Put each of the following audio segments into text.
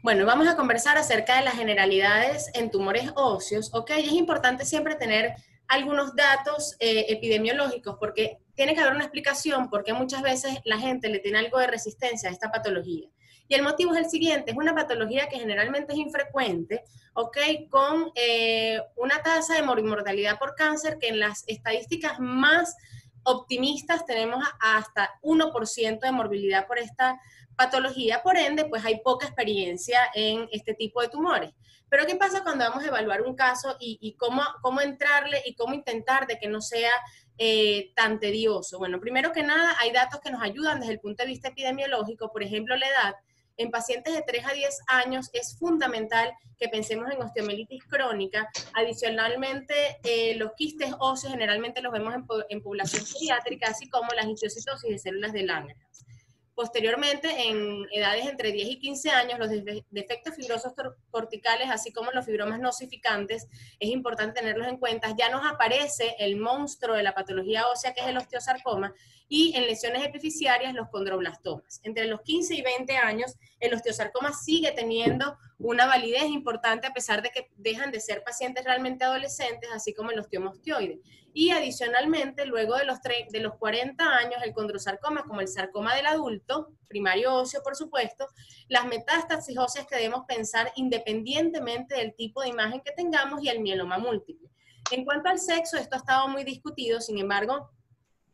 Bueno, vamos a conversar acerca de las generalidades en tumores óseos, ¿ok? Es importante siempre tener algunos datos epidemiológicos porque tiene que haber una explicación porque muchas veces la gente le tiene algo de resistencia a esta patología. Y el motivo es el siguiente, es una patología que generalmente es infrecuente, ¿ok? Con una tasa de mortalidad por cáncer que en las estadísticas más optimistas tenemos hasta 1% de morbilidad por esta patología, por ende, pues hay poca experiencia en este tipo de tumores. Pero ¿qué pasa cuando vamos a evaluar un caso y cómo entrarle y cómo intentar de que no sea tan tedioso? Bueno, primero que nada, hay datos que nos ayudan desde el punto de vista epidemiológico, por ejemplo, la edad. En pacientes de 3 a 10 años es fundamental que pensemos en osteomielitis crónica. Adicionalmente, los quistes óseos generalmente los vemos en población pediátrica, así como las histiocytosis de células de Langerhans. Posteriormente, en edades entre 10 y 15 años, los defectos fibrosos corticales, así como los fibromas nocificantes, es importante tenerlos en cuenta. Ya nos aparece el monstruo de la patología ósea, que es el osteosarcoma, y en lesiones epifisiarias, los condroblastomas. Entre los 15 y 20 años, el osteosarcoma sigue teniendo una validez importante a pesar de que dejan de ser pacientes realmente adolescentes, así como el osteoma osteoide. Y adicionalmente, luego de los 40 años, el condrosarcoma, como el sarcoma del adulto, primario óseo por supuesto, las metástasis óseas que debemos pensar independientemente del tipo de imagen que tengamos y el mieloma múltiple. En cuanto al sexo, esto ha estado muy discutido, sin embargo,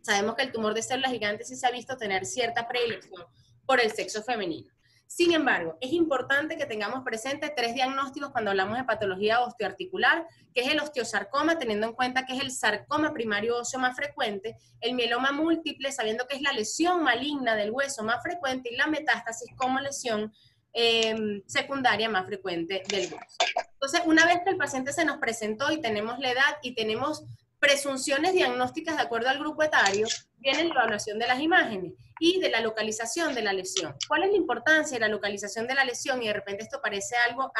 sabemos que el tumor de células gigantes sí se ha visto tener cierta predilección por el sexo femenino. Sin embargo, es importante que tengamos presente 3 diagnósticos cuando hablamos de patología osteoarticular, que es el osteosarcoma, teniendo en cuenta que es el sarcoma primario óseo más frecuente, el mieloma múltiple, sabiendo que es la lesión maligna del hueso más frecuente, y la metástasis como lesión secundaria más frecuente del hueso. Entonces, una vez que el paciente se nos presentó y tenemos la edad y tenemos presunciones diagnósticas de acuerdo al grupo etario, viene la evaluación de las imágenes y de la localización de la lesión. ¿Cuál es la importancia de la localización de la lesión? Y de repente esto parece algo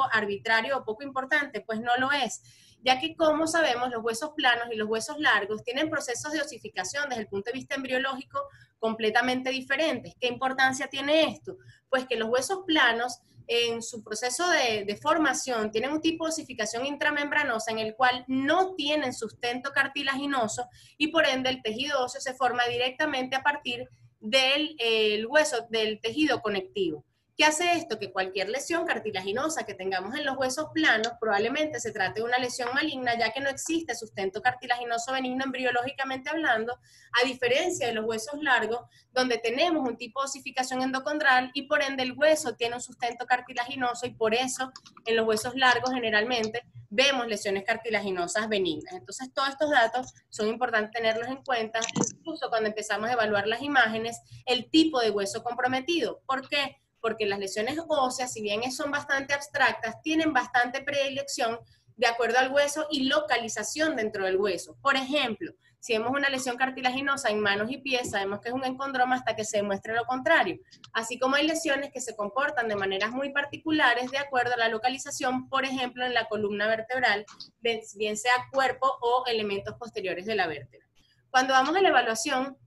arbitrario o poco importante, pues no lo es, ya que como sabemos los huesos planos y los huesos largos tienen procesos de osificación desde el punto de vista embriológico completamente diferentes. ¿Qué importancia tiene esto? Pues que los huesos planos en su proceso de formación tienen un tipo de osificación intramembranosa en el cual no tienen sustento cartilaginoso y por ende el tejido óseo se forma directamente a partir del hueso, del tejido conectivo. ¿Qué hace esto? Que cualquier lesión cartilaginosa que tengamos en los huesos planos probablemente se trate de una lesión maligna, ya que no existe sustento cartilaginoso benigno embriológicamente hablando, a diferencia de los huesos largos, donde tenemos un tipo de osificación endocondral y por ende el hueso tiene un sustento cartilaginoso y por eso en los huesos largos generalmente vemos lesiones cartilaginosas benignas. Entonces todos estos datos son importantes tenerlos en cuenta, incluso cuando empezamos a evaluar las imágenes, el tipo de hueso comprometido. ¿Por qué? Porque las lesiones óseas, si bien son bastante abstractas, tienen bastante predilección de acuerdo al hueso y localización dentro del hueso. Por ejemplo, si vemos una lesión cartilaginosa en manos y pies, sabemos que es un encondroma hasta que se demuestre lo contrario. Así como hay lesiones que se comportan de maneras muy particulares de acuerdo a la localización, por ejemplo, en la columna vertebral, bien sea cuerpo o elementos posteriores de la vértebra. Cuando vamos a la evaluación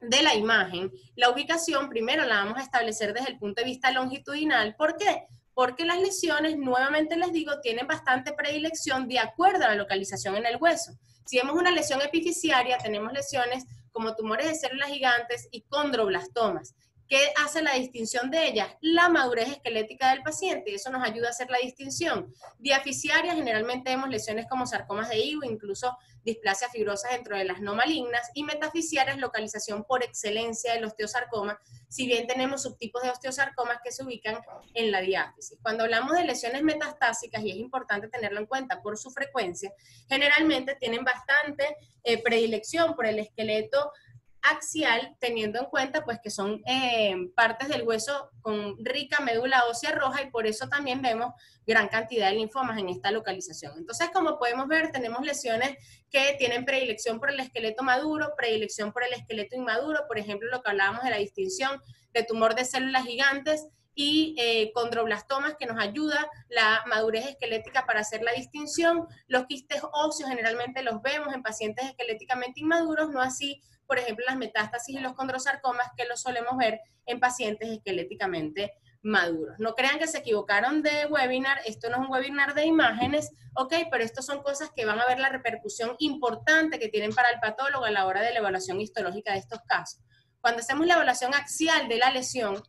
de la imagen, la ubicación primero la vamos a establecer desde el punto de vista longitudinal. ¿Por qué? Porque las lesiones, nuevamente les digo, tienen bastante predilección de acuerdo a la localización en el hueso. Si vemos una lesión epifisiaria, tenemos lesiones como tumores de células gigantes y condroblastomas. ¿Qué hace la distinción de ellas? La madurez esquelética del paciente, y eso nos ayuda a hacer la distinción. Diafisiaria, generalmente vemos lesiones como sarcomas de Ewing, incluso displasia fibrosa dentro de las no malignas, y metafisiarias, localización por excelencia del osteosarcoma, si bien tenemos subtipos de osteosarcomas que se ubican en la diáfisis. Cuando hablamos de lesiones metastásicas, y es importante tenerlo en cuenta por su frecuencia, generalmente tienen bastante predilección por el esqueleto axial, teniendo en cuenta pues que son partes del hueso con rica médula ósea roja y por eso también vemos gran cantidad de linfomas en esta localización. Entonces, como podemos ver, tenemos lesiones que tienen predilección por el esqueleto maduro, predilección por el esqueleto inmaduro, por ejemplo, lo que hablábamos de la distinción de tumor de células gigantes y condroblastomas, que nos ayuda la madurez esquelética para hacer la distinción. Los quistes óseos generalmente los vemos en pacientes esqueléticamente inmaduros, no así, por ejemplo, las metástasis y los condrosarcomas, que los solemos ver en pacientes esqueléticamente maduros. No crean que se equivocaron de webinar, esto no es un webinar de imágenes, ok, pero estas son cosas que van a ver la repercusión importante que tienen para el patólogo a la hora de la evaluación histológica de estos casos. Cuando hacemos la evaluación axial de la lesión,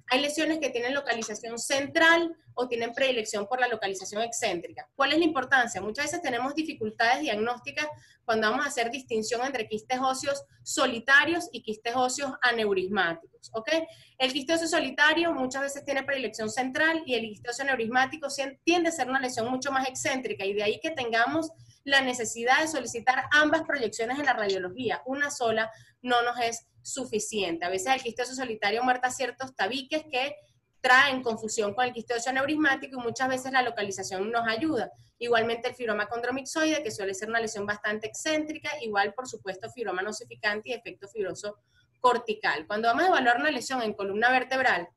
hay lesiones que tienen localización central o tienen predilección por la localización excéntrica. ¿Cuál es la importancia? Muchas veces tenemos dificultades diagnósticas cuando vamos a hacer distinción entre quistes óseos solitarios y quistes óseos aneurismáticos, ¿ok? El quiste óseo solitario muchas veces tiene predilección central y el quiste óseo aneurismático tiende a ser una lesión mucho más excéntrica, y de ahí que tengamos la necesidad de solicitar ambas proyecciones en la radiología. Una sola no nos es suficiente. A veces el quiste óseo solitario muestra ciertos tabiques que traen confusión con el quiste óseo aneurismático, y muchas veces la localización nos ayuda. Igualmente el fibroma condromixoide, que suele ser una lesión bastante excéntrica, igual por supuesto fibroma nosificante y efecto fibroso cortical. Cuando vamos a evaluar una lesión en columna vertebral,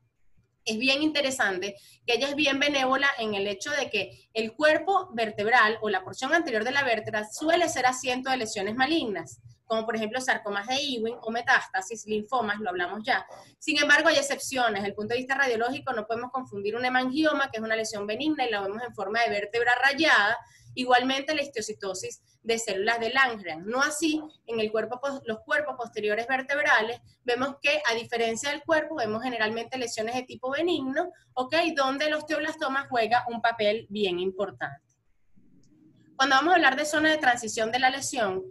es bien interesante que ella es bien benévola en el hecho de que el cuerpo vertebral o la porción anterior de la vértebra suele ser asiento de lesiones malignas, como por ejemplo sarcomas de Ewing o metástasis, linfomas, lo hablamos ya. Sin embargo, hay excepciones. Desde el punto de vista radiológico no podemos confundir un hemangioma, que es una lesión benigna y la vemos en forma de vértebra rayada, igualmente la histiocytosis de células de Langerhans. No así en el cuerpo, los cuerpos posteriores vertebrales, vemos que a diferencia del cuerpo, vemos generalmente lesiones de tipo benigno, ¿ok? Donde el osteoblastoma juega un papel bien importante. Cuando vamos a hablar de zona de transición de la lesión,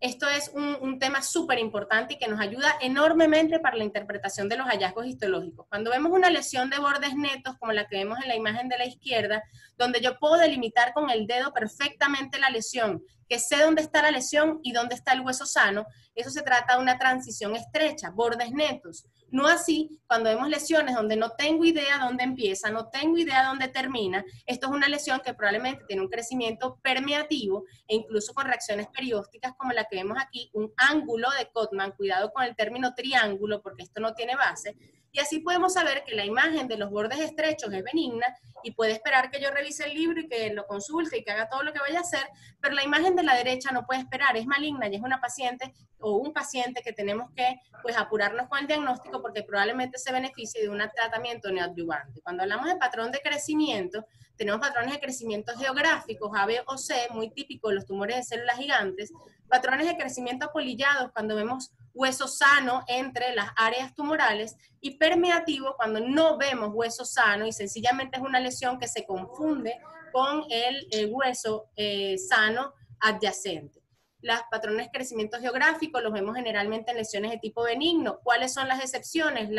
esto es un tema súper importante y que nos ayuda enormemente para la interpretación de los hallazgos histológicos. Cuando vemos una lesión de bordes netos, como la que vemos en la imagen de la izquierda, donde yo puedo delimitar con el dedo perfectamente la lesión, que sé dónde está la lesión y dónde está el hueso sano, eso se trata de una transición estrecha, bordes netos. No así cuando vemos lesiones donde no tengo idea dónde empieza, no tengo idea dónde termina. Esto es una lesión que probablemente tiene un crecimiento permeativo e incluso con reacciones periósticas como la que vemos aquí, un ángulo de Cotman, cuidado con el término triángulo porque esto no tiene base, y así podemos saber que la imagen de los bordes estrechos es benigna y puede esperar que yo revise el libro y que lo consulte y que haga todo lo que vaya a hacer, pero la imagen de la derecha no puede esperar, es maligna y es una paciente o un paciente que tenemos que pues apurarnos con el diagnóstico porque probablemente se beneficie de un tratamiento neoadyuvante. Cuando hablamos de patrón de crecimiento, tenemos patrones de crecimiento geográficos, A, B o C, muy típicos de los tumores de células gigantes, patrones de crecimiento apolillados cuando vemos hueso sano entre las áreas tumorales, y permeativo cuando no vemos hueso sano y sencillamente es una lesión que se confunde con el hueso sano adyacente. Los patrones de crecimiento geográfico los vemos generalmente en lesiones de tipo benigno. ¿Cuáles son las excepciones?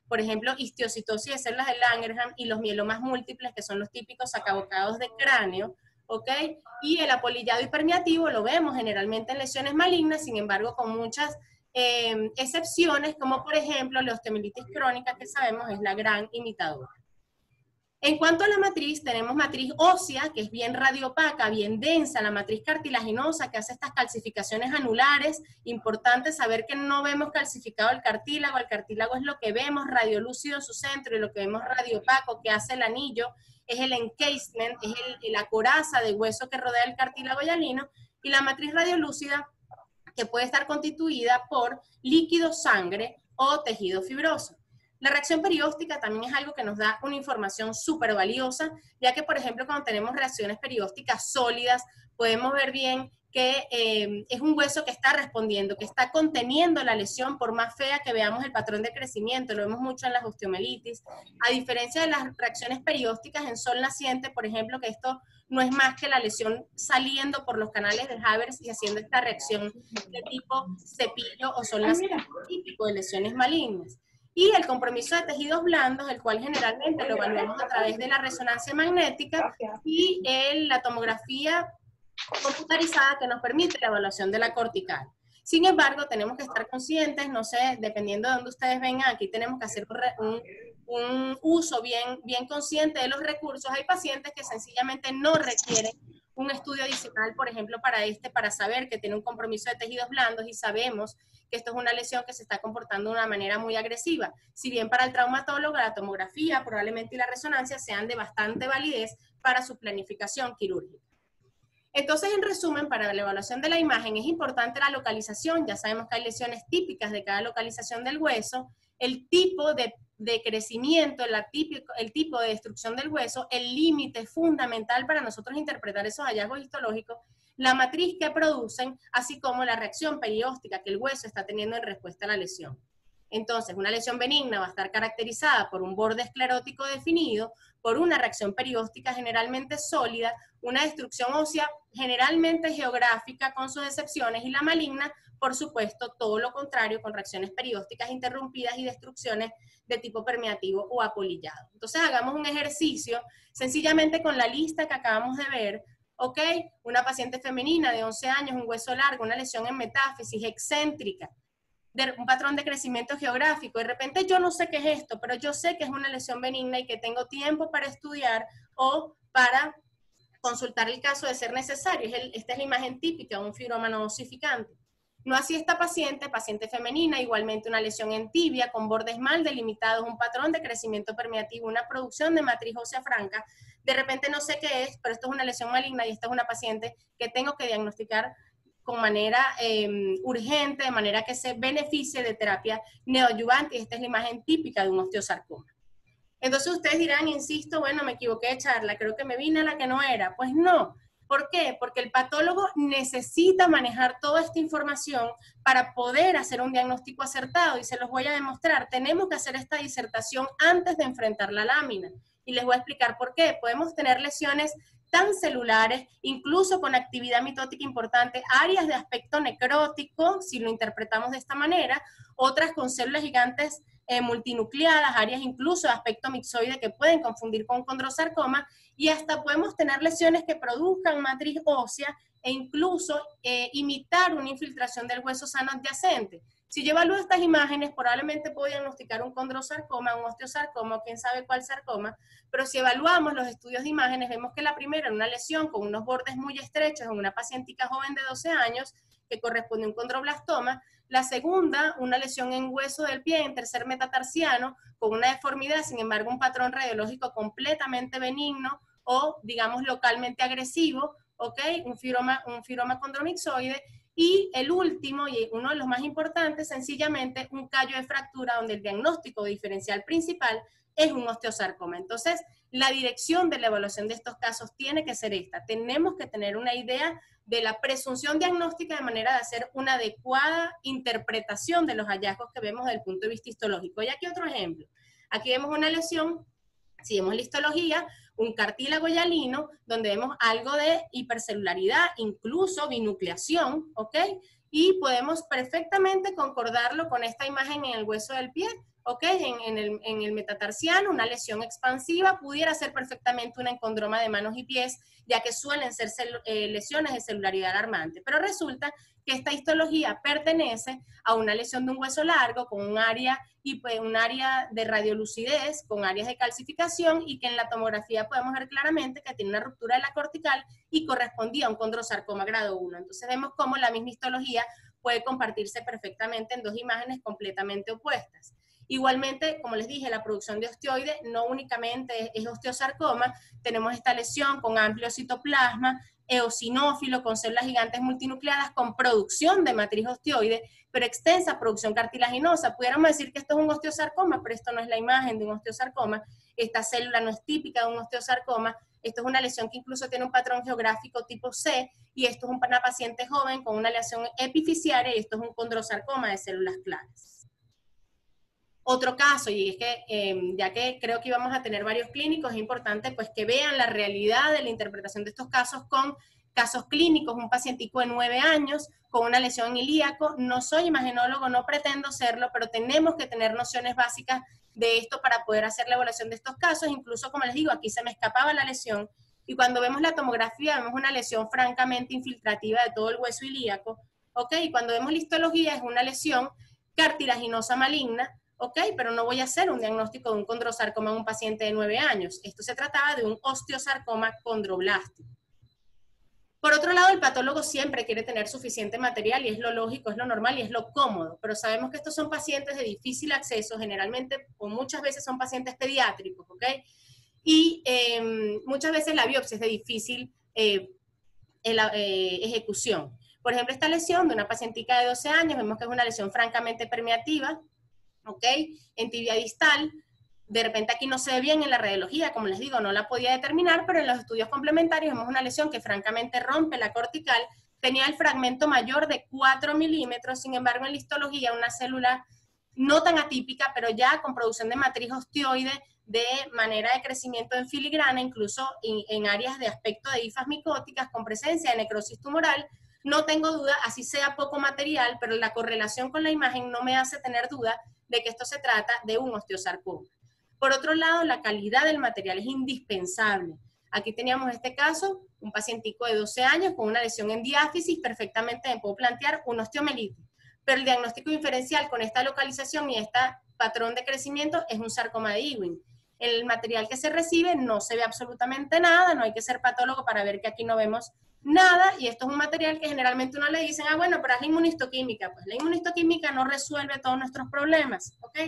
Por ejemplo, histiocytosis de células de Langerhans y los mielomas múltiples, que son los típicos sacabocados de cráneo, ¿ok? Y el apolillado y permeativo lo vemos generalmente en lesiones malignas, sin embargo, con muchas excepciones, como por ejemplo la osteomielitis crónica, que sabemos es la gran imitadora. En cuanto a la matriz, tenemos matriz ósea, que es bien radiopaca, bien densa, la matriz cartilaginosa, que hace estas calcificaciones anulares. Importante saber que no vemos calcificado el cartílago es lo que vemos radiolúcido en su centro, y lo que vemos radiopaco, que hace el anillo, es el encasement, es la coraza de hueso que rodea el cartílago hialino, y la matriz radiolúcida, que puede estar constituida por líquido, sangre o tejido fibroso. La reacción perióstica también es algo que nos da una información súper valiosa, ya que, por ejemplo, cuando tenemos reacciones periósticas sólidas, podemos ver bien que es un hueso que está respondiendo, que está conteniendo la lesión, por más fea que veamos el patrón de crecimiento. Lo vemos mucho en las osteomelitis. A diferencia de las reacciones periósticas en sol naciente, por ejemplo, que esto no es más que la lesión saliendo por los canales de Haber's y haciendo esta reacción de tipo cepillo o sol naciente, típico de lesiones malignas. Y el compromiso de tejidos blandos, el cual generalmente lo evaluamos a través de la resonancia magnética y la tomografía computarizada, que nos permite la evaluación de la cortical. Sin embargo, tenemos que estar conscientes, no sé, dependiendo de dónde ustedes vengan, aquí tenemos que hacer un uso bien consciente de los recursos. Hay pacientes que sencillamente no requieren un estudio adicional, por ejemplo, para saber que tiene un compromiso de tejidos blandos y sabemos que esto es una lesión que se está comportando de una manera muy agresiva. Si bien para el traumatólogo la tomografía probablemente y la resonancia sean de bastante validez para su planificación quirúrgica. Entonces, en resumen, para la evaluación de la imagen es importante la localización. Ya sabemos que hay lesiones típicas de cada localización del hueso, el tipo de de crecimiento, el tipo de destrucción del hueso, el límite fundamental para nosotros interpretar esos hallazgos histológicos, la matriz que producen, así como la reacción perióstica que el hueso está teniendo en respuesta a la lesión. Entonces, una lesión benigna va a estar caracterizada por un borde esclerótico definido, por una reacción perióstica generalmente sólida, una destrucción ósea generalmente geográfica con sus excepciones, y la maligna, por supuesto, todo lo contrario, con reacciones periósticas interrumpidas y destrucciones de tipo permeativo o apolillado. Entonces, hagamos un ejercicio sencillamente con la lista que acabamos de ver. ¿Ok? Una paciente femenina de 11 años, un hueso largo, una lesión en metáfisis excéntrica, de un patrón de crecimiento geográfico. De repente yo no sé qué es esto, pero yo sé que es una lesión benigna y que tengo tiempo para estudiar o para consultar el caso de ser necesario. Esta es la imagen típica de un fibroma no osificante. No así esta paciente femenina, igualmente una lesión en tibia con bordes mal delimitados, un patrón de crecimiento permeativo, una producción de matriz ósea franca. De repente no sé qué es, pero esto es una lesión maligna y esta es una paciente que tengo que diagnosticar con manera urgente, de manera que se beneficie de terapia neoadyuvante, y esta es la imagen típica de un osteosarcoma. Entonces ustedes dirán, insisto, bueno, me equivoqué de charla, creo que me vine a la que no era. Pues no. ¿Por qué? Porque el patólogo necesita manejar toda esta información para poder hacer un diagnóstico acertado, y se los voy a demostrar. Tenemos que hacer esta disertación antes de enfrentar la lámina, y les voy a explicar por qué. Podemos tener lesiones tan celulares, incluso con actividad mitótica importante, áreas de aspecto necrótico, si lo interpretamos de esta manera, otras con células gigantes multinucleadas, áreas incluso de aspecto mixoide que pueden confundir con condrosarcoma, y hasta podemos tener lesiones que produzcan matriz ósea e incluso imitar una infiltración del hueso sano adyacente. Si yo evalúo estas imágenes, probablemente puedo diagnosticar un condrosarcoma, un osteosarcoma, o quién sabe cuál sarcoma, pero si evaluamos los estudios de imágenes, vemos que la primera era una lesión con unos bordes muy estrechos en una pacientica joven de 12 años, que corresponde a un condroblastoma. La segunda, una lesión en hueso del pie, en tercer metatarsiano, con una deformidad, sin embargo, un patrón radiológico completamente benigno o, digamos, localmente agresivo, ¿ok? Un fibroma condromixoide. Y el último, y uno de los más importantes, sencillamente un callo de fractura, donde el diagnóstico diferencial principal es un osteosarcoma. Entonces, la dirección de la evaluación de estos casos tiene que ser esta. Tenemos que tener una idea de la presunción diagnóstica de manera de hacer una adecuada interpretación de los hallazgos que vemos desde el punto de vista histológico. Y aquí otro ejemplo. Aquí vemos una lesión, si vemos la histología, un cartílago hialino, donde vemos algo de hipercelularidad, incluso binucleación, ¿ok? Y podemos perfectamente concordarlo con esta imagen en el hueso del pie, ¿ok? En el metatarsiano, una lesión expansiva pudiera ser perfectamente un encondroma de manos y pies, ya que suelen ser lesiones de celularidad alarmante. Pero resulta que esta histología pertenece a una lesión de un hueso largo con un área de radiolucidez, con áreas de calcificación, y que en la tomografía podemos ver claramente que tiene una ruptura de la cortical y correspondía a un condrosarcoma grado 1. Entonces vemos cómo la misma histología puede compartirse perfectamente en dos imágenes completamente opuestas. Igualmente, como les dije, la producción de osteoide no únicamente es osteosarcoma, tenemos esta lesión con amplio citoplasma, eosinófilo, con células gigantes multinucleadas, con producción de matriz osteoide, pero extensa producción cartilaginosa. Pudiéramos decir que esto es un osteosarcoma, pero esto no es la imagen de un osteosarcoma. Esta célula no es típica de un osteosarcoma. Esto es una lesión que incluso tiene un patrón geográfico tipo C, y esto es una paciente joven con una lesión epifisiaria, y esto es un condrosarcoma de células claras. Otro caso, y es que ya que creo que íbamos a tener varios clínicos, es importante pues que vean la realidad de la interpretación de estos casos con casos clínicos. Un pacientico de 9 años con una lesión en ilíaco. No soy imagenólogo, no pretendo serlo, pero tenemos que tener nociones básicas de esto para poder hacer la evaluación de estos casos. Incluso, como les digo, aquí se me escapaba la lesión, y cuando vemos la tomografía vemos una lesión francamente infiltrativa de todo el hueso ilíaco, ¿ok? Y cuando vemos la histología es una lesión cartilaginosa maligna, ¿ok? Pero no voy a hacer un diagnóstico de un condrosarcoma en un paciente de 9 años. Esto se trataba de un osteosarcoma condroblástico. Por otro lado, el patólogo siempre quiere tener suficiente material, y es lo lógico, es lo normal y es lo cómodo, pero sabemos que estos son pacientes de difícil acceso, generalmente o muchas veces son pacientes pediátricos, ¿ok? Y muchas veces la biopsia es de difícil ejecución. Por ejemplo, esta lesión de una pacientica de 12 años, vemos que es una lesión francamente permeativa, ¿ok? En tibia distal, de repente aquí no se ve bien en la radiología, como les digo, no la podía determinar, pero en los estudios complementarios vemos una lesión que francamente rompe la cortical, tenía el fragmento mayor de 4 milímetros, sin embargo en la histología una célula no tan atípica, pero ya con producción de matriz osteoide de manera de crecimiento en filigrana, incluso en áreas de aspecto de hifas micóticas con presencia de necrosis tumoral. No tengo duda, así sea poco material, pero la correlación con la imagen no me hace tener duda de que esto se trata de un osteosarcoma. Por otro lado, la calidad del material es indispensable. Aquí teníamos este caso, un pacientico de 12 años con una lesión en diáfisis, perfectamente me puedo plantear una osteomelitis, pero el diagnóstico diferencial con esta localización y este patrón de crecimiento es un sarcoma de Ewing. El material que se recibe no se ve absolutamente nada, no hay que ser patólogo para ver que aquí no vemos nada, y esto es un material que generalmente uno le dicen, ah, bueno, pero haz la inmunistoquímica. Pues la inmunistoquímica no resuelve todos nuestros problemas, ¿ok?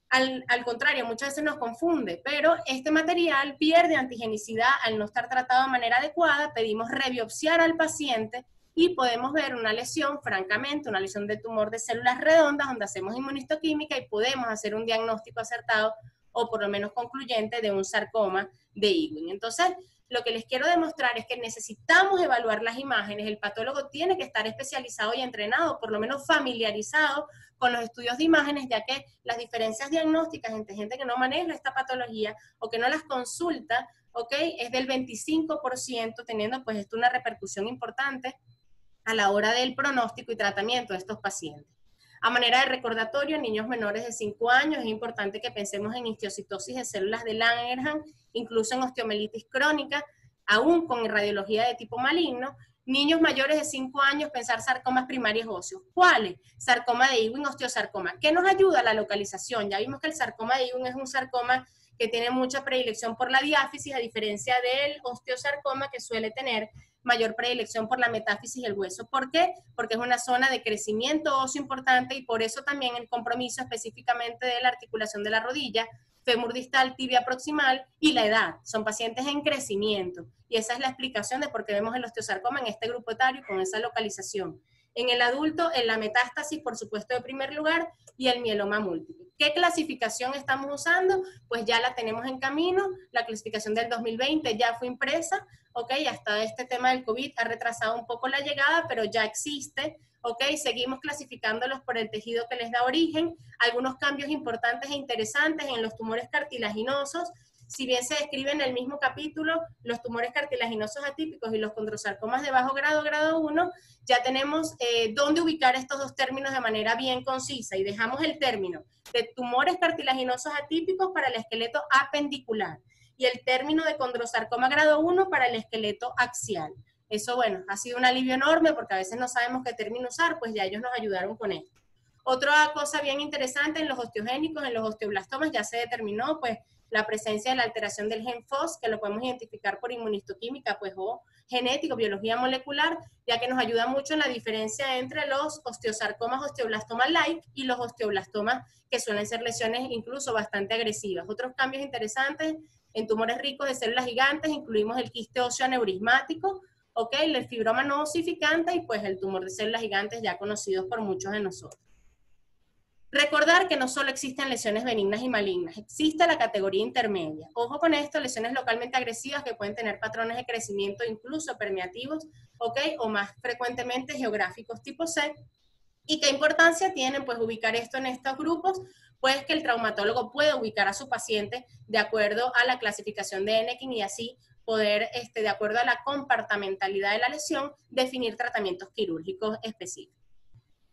Al contrario, muchas veces nos confunde, pero este material pierde antigenicidad al no estar tratado de manera adecuada. Pedimos rebiopsiar al paciente y podemos ver una lesión, francamente, una lesión de tumor de células redondas, donde hacemos inmunistoquímica y podemos hacer un diagnóstico acertado o por lo menos concluyente de un sarcoma de Ewing. Entonces, lo que les quiero demostrar es que necesitamos evaluar las imágenes. El patólogo tiene que estar especializado y entrenado, por lo menos familiarizado con los estudios de imágenes, ya que las diferencias diagnósticas entre gente que no maneja esta patología o que no las consulta, ¿ok? Es del 25%, teniendo pues esto una repercusión importante a la hora del pronóstico y tratamiento de estos pacientes. A manera de recordatorio, en niños menores de 5 años es importante que pensemos en histiocytosis de células de Langerhans, incluso en osteomelitis crónica, aún con radiología de tipo maligno. Niños mayores de 5 años, pensar sarcomas primarios óseos. ¿Cuáles? Sarcoma de Ewing, osteosarcoma. ¿Qué nos ayuda? La localización. Ya vimos que el sarcoma de Ewing es un sarcoma que tiene mucha predilección por la diáfisis, a diferencia del osteosarcoma que suele tener mayor predilección por la metáfisis del hueso. ¿Por qué? Porque es una zona de crecimiento óseo importante y por eso también el compromiso específicamente de la articulación de la rodilla, fémur distal, tibia proximal y la edad. Son pacientes en crecimiento y esa es la explicación de por qué vemos el osteosarcoma en este grupo etario con esa localización. En el adulto, en la metástasis, por supuesto, de primer lugar, y el mieloma múltiple. ¿Qué clasificación estamos usando? Pues ya la tenemos en camino, la clasificación del 2020 ya fue impresa, ¿ok? Hasta este tema del COVID ha retrasado un poco la llegada, pero ya existe, ¿ok? Seguimos clasificándolos por el tejido que les da origen, algunos cambios importantes e interesantes en los tumores cartilaginosos. Si bien se describe en el mismo capítulo los tumores cartilaginosos atípicos y los condrosarcomas de bajo grado, grado 1, ya tenemos dónde ubicar estos dos términos de manera bien concisa y dejamos el término de tumores cartilaginosos atípicos para el esqueleto apendicular y el término de condrosarcoma grado 1 para el esqueleto axial. Eso, bueno, ha sido un alivio enorme porque a veces no sabemos qué término usar, pues ya ellos nos ayudaron con esto. Otra cosa bien interesante en los osteogénicos, en los osteoblastomas, ya se determinó, pues, la presencia de la alteración del gen FOS, que lo podemos identificar por inmunistoquímica, pues, o genético, biología molecular, ya que nos ayuda mucho en la diferencia entre los osteosarcomas, osteoblastoma-like y los osteoblastomas, que suelen ser lesiones incluso bastante agresivas. Otros cambios interesantes en tumores ricos de células gigantes, incluimos el quiste óseo aneurismático, ¿ok? El fibroma no osificante y pues el tumor de células gigantes ya conocidos por muchos de nosotros. Recordar que no solo existen lesiones benignas y malignas, existe la categoría intermedia. Ojo con esto, lesiones localmente agresivas que pueden tener patrones de crecimiento incluso permeativos, ¿ok? O más frecuentemente geográficos tipo C. ¿Y qué importancia tienen? Pues ubicar esto en estos grupos, pues que el traumatólogo puede ubicar a su paciente de acuerdo a la clasificación de Enneking y así poder, de acuerdo a la compartamentalidad de la lesión, definir tratamientos quirúrgicos específicos.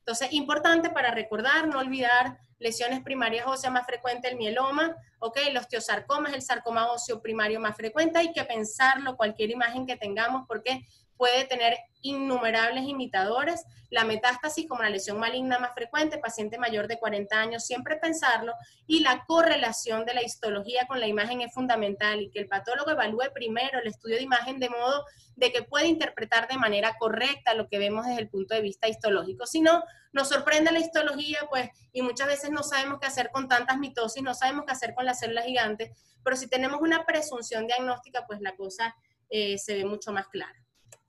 Entonces, importante para recordar, no olvidar lesiones primarias óseas más frecuente, el mieloma, ¿ok? El osteosarcoma es el sarcoma óseo primario más frecuente, hay que pensarlo, cualquier imagen que tengamos, porque puede tener innumerables imitadores. La metástasis como la lesión maligna más frecuente, paciente mayor de 40 años, siempre pensarlo, y la correlación de la histología con la imagen es fundamental, y que el patólogo evalúe primero el estudio de imagen de modo de que pueda interpretar de manera correcta lo que vemos desde el punto de vista histológico. Si no, nos sorprende la histología, pues, y muchas veces no sabemos qué hacer con tantas mitosis, no sabemos qué hacer con las células gigantes, pero si tenemos una presunción diagnóstica, pues la cosa se ve mucho más clara.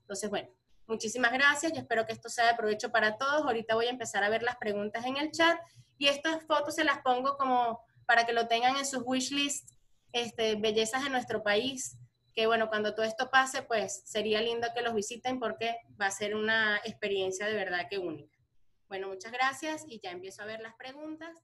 Entonces, bueno, muchísimas gracias, yo espero que esto sea de provecho para todos. Ahorita voy a empezar a ver las preguntas en el chat, y estas fotos se las pongo como para que lo tengan en sus wishlist, bellezas de nuestro país, que bueno, cuando todo esto pase, pues sería lindo que los visiten porque va a ser una experiencia de verdad que única. Bueno, muchas gracias y ya empiezo a ver las preguntas.